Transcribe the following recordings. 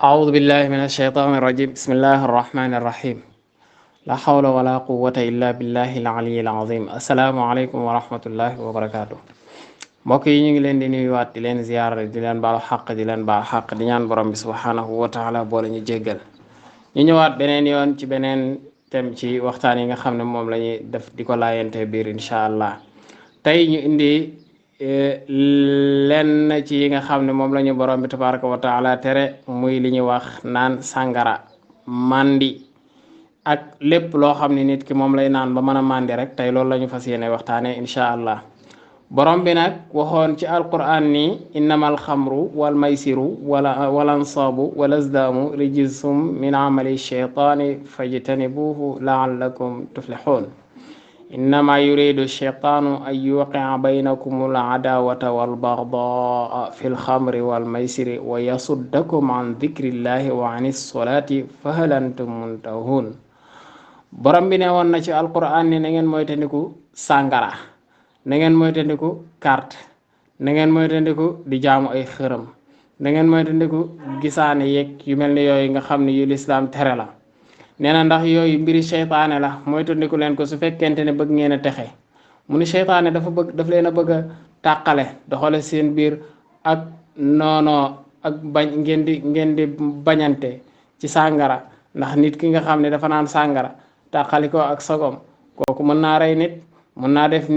أعوذ بالله من الشيطان الرجيم بسم الله الرحمن الرحيم لا حول ولا قوة إلا بالله العلي العظيم السلام عليكم ورحمة الله وبركاته mbokk yi ñu ngi leen di nuyuwaat di leen ziyaara di leen baal xaq di leen baal xaq di ñaan borom bi subhanahu wa taala boole ñu jéggal ñu ñëwaat beneen yoon ci beneen thème ci waxtaan yi nga xam ne moom la ñuy def di ko laayante biir incha allah tey ñu indi lenn ci yi nga xam ne moom la ñu borom bi tabaraka wa taala tere muy li ñuy wax naan sàngara mandi ak lépp loo xam ne nit ki moom lay naan ba mën a mandi rek tey loolu la ñu fas yéene waxtaane incha allah borom bi nag waxoon ci alquran ni innamal xamru wal maysiru wal ansaabu wal azdaamu rijsum min amali shaytaani fajtanibuhu laallakum tuflixuun innama yuridu shaytaanu an yuqia baynakum al adawata wal bagdaa fi lxamri wal maysiri wa yasuddakum an dikrillahi wa an issolati fahal antum muntahun borom bi ne woon na ci alquran ni na ngeen moytandiku sàngara na ngeen moytandiku carte na ngeen moytandiku di jaamu ay xërëm na ngeen moytandiku gisaane yeeg yu mel ni yooyu nga xam ne yu lislaam tere la nee na ndax yooyu mbiri seytaane la moytandiku leen ko su fekkente ne bëgg ngeen a texe mu ni seytaane daf leen a bëgg a tàqale doxale seen biir ak noonoo ak bañ ngeen di bañante ci sàngara ndax nit ki nga xam ne dafa naan sàngara tàqali ko ak sagom kooku mën naa rey nit mën naa def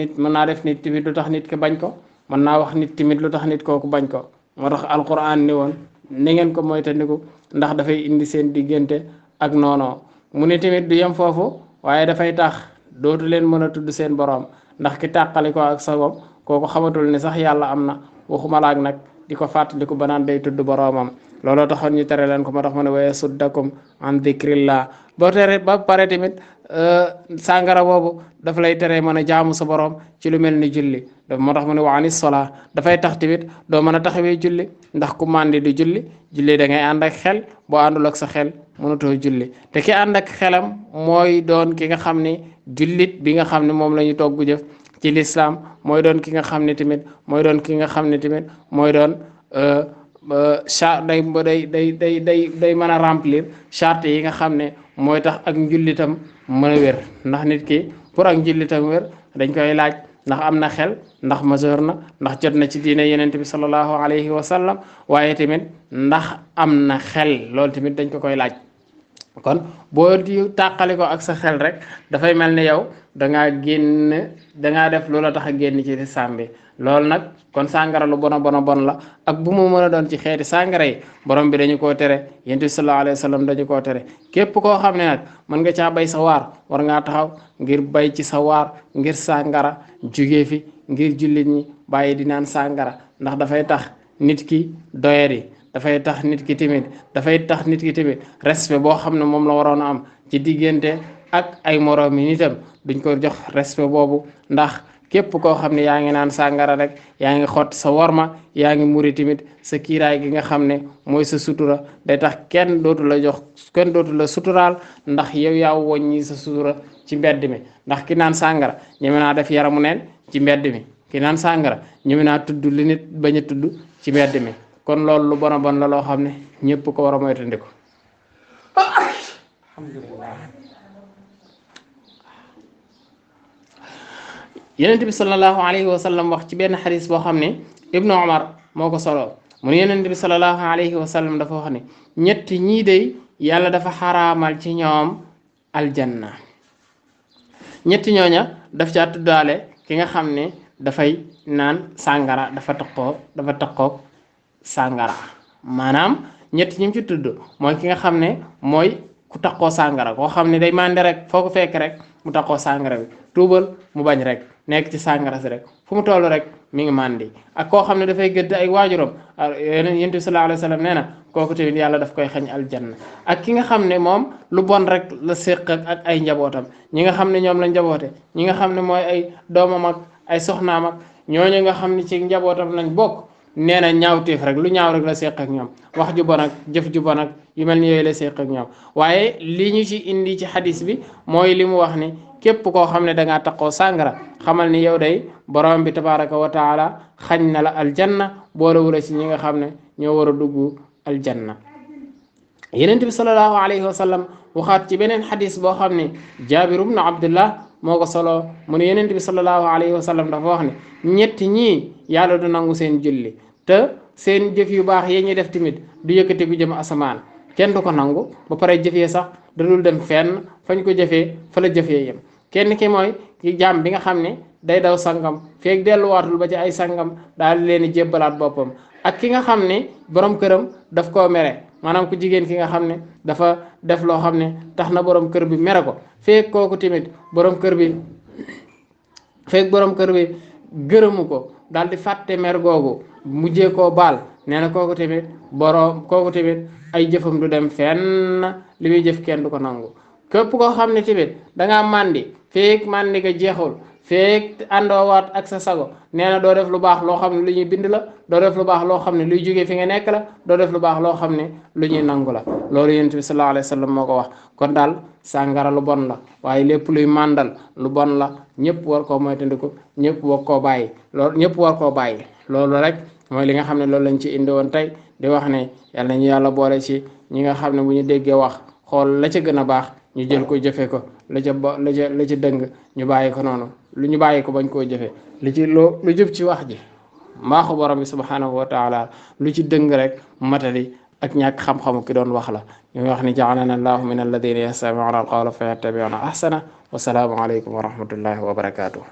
nit tamit lu tax nit ki bañ ko mën naa wax nit tamit lu tax nit kooku bañ ko moo tax alquran ni woon ni ngeen ko moytandiku ndax dafay indi seen diggante ak noonoo mu ne tamit du yem foofu waaye dafay tax dootu leen mën a tudd seen borom ndax ki tàqali ko ak sagom kooku xamatul ne sax yàlla am na waxuma laak nag di ko fàttaliku ba naan day tudd boromam looloo taxoon ñu tere leen ko moo tax mu ne wa yasuddakum an dikrillah boo tere ba pare tamit sàngara boobu dafa lay tere mën a jaamu sa borom ci lu mel ni julli moo tax mu ne wa anis sola dafay tax tamit doo mën a taxawee julli ndax ku màndi di julli da ngay ànd ak xel boo àndul ak sa xel mënatoo julli te ki ànd ak xelam mooy doon ki nga xam ne jullit bi nga xam ne moom la ñu togg jëf ci lislaam mooy doon ki nga xam ne tamit mooy doon ki nga xam ne tamit mooy doon day mën a remplir charte yi nga xam ne mooy tax ak njullitam mën a wér ndax nit ki pour ak njullitam wér dañ koy laaj ndax am na xel ndax majeur na ndax jot na ci diine yenent bi sallallahu alayhi wa sallam waaye tamit ndax am na xel loolu tamit dañ ko koy laaj kon boo di tàqali ko ak sa xel rek dafay mel ni yow dangaa def loola tax a génn ci lislaam bi loolu nag kon sàngara lu bon la ak bu mu mën a doon ci xeeti sàngara yi borom bi dañu koo tere yonent bi sallallahu alayhi wa sallam dañu koo tere képp koo xam ne nag mën nga caa bay sa waar war ngaa taxaw ngir bay ci sa waar ngir sàngara jugee fi ngir jullit ñi bàyyi di naan sàngara ndax dafay tax nit ki doyadi dafay tax nit ki tamit respect boo xam ne moom la waroon a am ci diggante ak ay moroom yi nitam duñ ko jox respect boobu ndax képp koo xam ne yaa ngi naan sàngara rek yaa ngi xott sa worma yaa ngi muri tamit sa kiiraay gi nga xam ne mooy sa sutura day tax kenn dootu la suturaal ndax yow yaa woññi sa sutura ci mbedd mi ndax ki naan sàngara ñeme naa def yaramu neen ci mbedd mi ki naan sàngara ñeme naa tudd li nit bañ a tudd ci mbedd mi kon loolu lu bon la loo xam ne ñëpp ko war a moytandiku alhamdulillah yenent bi sallallahu alayhi wa sallam wax ci benn xadis boo xam ne ibnu omar moo ko solo mu ne yenent bi sallallahu alayhi wa sallam dafa wax ne ñetti ñii day yàlla dafa xaraamal ci ñoom aljanna ñetti ñooña daf caa tuddaale ki nga xam ne dafay naan sàngara dafa taqoog sàngara maanaam ñetti ñi ci tudd mooy ki nga xam ne mooy ku taqoo sàngara koo xam ne day màndi rek foo ko fekk rek mu taqoo sàngara bi tuubal mu bañ rek nekk ci sàngara si rek fu mu toll rek mi ngi màndi ak koo xam ne dafay gëdd ay waajuram yonent bi sallallahu alayhi wa sallam nee na kooku tamit yàlla daf koy xañ aljanna ak ki nga xam ne moom lu bon rek la séq ak ay njabootam ñi nga xam ne ñoom la njaboote ñi nga xam ne mooy ay doomam ak ay soxnaam ak ñooñu nga xam ne ci njabootam lañ bokk nee na ñaawteef rek lu ñaaw rek la séq ak ñoom wax ju bon ak jëf ju bon ak yu mel ni yooyu la séq ak ñoom waaye li ñu ci indi ci xadis bi mooy li mu wax ni képp koo xam ne dangaa taqoo sàngara xamal ni yow day borom bi tabaraka wa taala xañ na la aljanna boolewula ci ñi nga xam ne ñoo war a dugg aljanna yenent bi sallallahu alayhi wa sallam waxaat ci beneen xadis boo xam ne Jaabir ibnu Abdullah moo ko solo mu ne yenent bi sallallahu alayhi wa sallam dafa wax ne ñetti ñii yàlla du nangu seen julli te seen jëf yu baax yi ñuy def tamit du yëkkati gu jëm asamaan kenn du ko nangu ba pare jëfee sax da dul dem fenn fañ ko jëfee fa la jëfee yem kenn ki mooy ki jaam bi nga xam ne day daw sangam feeg delluwaatul ba ci ay sangam daal di leen di jébbalaat boppam ak ki nga xam ne borom këram daf koo mere maanaam ku jigéen ki nga xam ne dafa def loo xam ne tax na borom kër bi mere ko feeg kooku tamit borom kër bi feeg borom kër bi gërëmu ko daal di fàtte mer googu mujjee koo baal nee na kooku tamit ay jëfam du dem fenn li muy jëf kenn du ko nangu képp koo xam ne tamit dangaa màndi feeg màndi nga jeexul feeg àndoowaat ak sa sago nee na doo def lu baax loo xam ne lu ñuy bind la doo def lu baax loo xam ne luy jógee fi nga nekk la doo def lu baax loo xam ne lu ñuy nangu la loolu yonent bi sallallahu alayhi wa sallam moo ko wax kon daal sàngara lu bon la waaye lépp luy màndal lu bon la ñëpp war koo moytandiku ñëpp war koo bàyyi loolu rek mooy li nga xam ne loolu lañ ci indi woon tey di wax ne yàlla ñu yàlla boole ci ñi nga xam ne bu ñu déggee wax xool la ca gën a baax ñu jël ko jëfe ko la ca dëng ñu bàyyi ko noonu lu ñu bàyyi ko bañ koo jëfe lu jub ci wax ji mbaaxu borom bi subhanahu wa taala lu ci dëng rek matali ak ñàkk xam-xamu ki doon wax la ñu wax ni ja'alana allahu min alladina yastami'una alqawla fa yattabi'una ahsana wa salaamu alaykum wa rahmatullahi wa barakatuh